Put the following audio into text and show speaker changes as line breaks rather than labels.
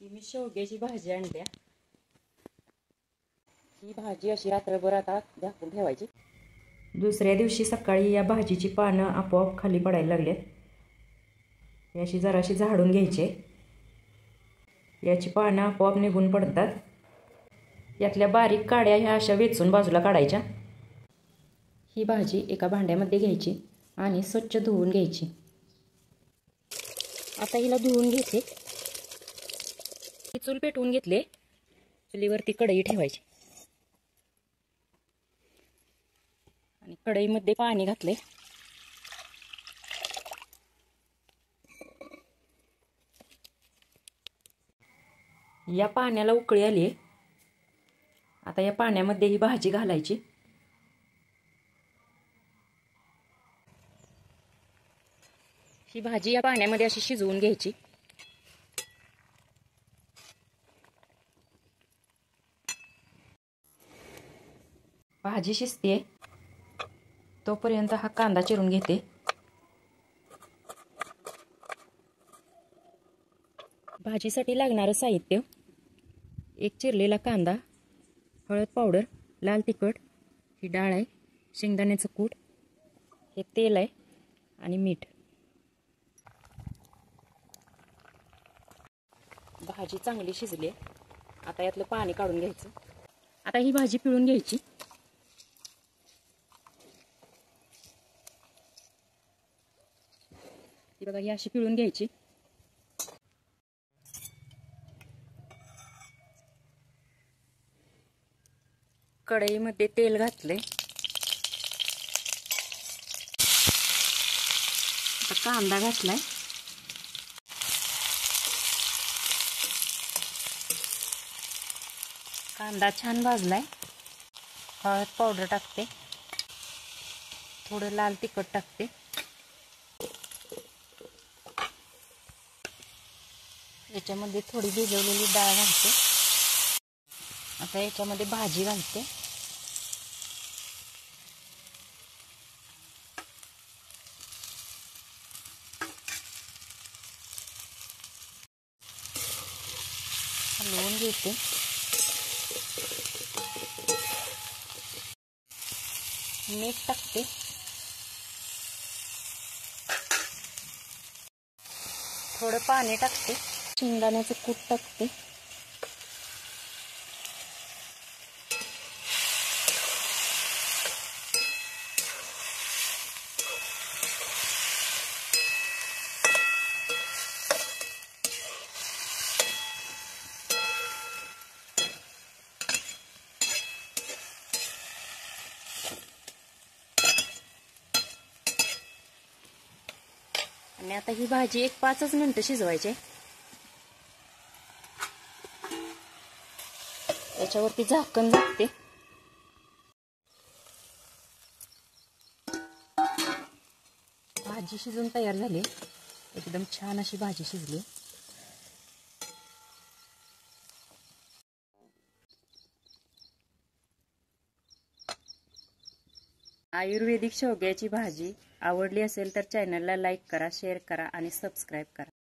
ही मी शेवग्याची भाजी आणल्या। ही भाजी अशी रात्रभर आता झाकून ठेवायची। दुसऱ्या दिवशी सकाळी या भाजीची पानं आपोआप खाली पडायला लागलेत। ही अशी जराशी झाडून घ्यायची। याची पानं आपोआप निघून पडतात। यातल्या बारीक काड्या ह्या अशा वेचून बाजूला काढायच्या। ही भाजी एका भांड्यामध्ये घ्यायची आणि स्वच्छ धुवून घ्यायची। आता हिला धुवून घेते। चूल पेटवून घेतले। चुलीवरती कढई ठेवायची आणि कढईमध्ये पाणी घातले। या पाण्याला उकळी आली। आता या पाण्यामध्ये ही भाजी घालायची। ही भाजी या पाण्यामध्ये अशी शिजवून घ्यायची। भाजी शिजते तोपर्यंत हा कांदा चिरून घेते। भाजीसाठी लागणारं साहित्य: एक चिरलेला कांदा, हळद पावडर, लाल तिखट, ही डाळ आहे, शेंगदाण्याचं कूट, हे तेल आहे आणि मीठ। भाजी चांगली शिजली। आता यातलं पाणी काढून घ्यायचं। आता ही भाजी पिळून घ्यायची। ही बघा, ही अशी पिळून घ्यायची। कढईमध्ये तेल घातले। आता कांदा घातलाय। कांदा छान भाजलाय। हळद पावडर टाकते, थोडं लाल तिखट टाकते, याच्यामध्ये थोडी भिजवलेली डाळ घालते। आता याच्यामध्ये भाजी घालते। हलवून घेते। मीठ टाकते, थोडं पाणी टाकते, शेंगदाण्याचं कूट टाकते, आणि आता ही भाजी एक 5 मिनिटं शिजवायची। याच्यावरती झाकण झाकते। भाजी शिजून तयार झाली। एकदम छान अशी भाजी शिजली। आयुर्वेदिक शेवग्याची भाजी आवडली असेल तर चॅनलला लाईक करा, शेअर करा आणि सबस्क्राईब करा।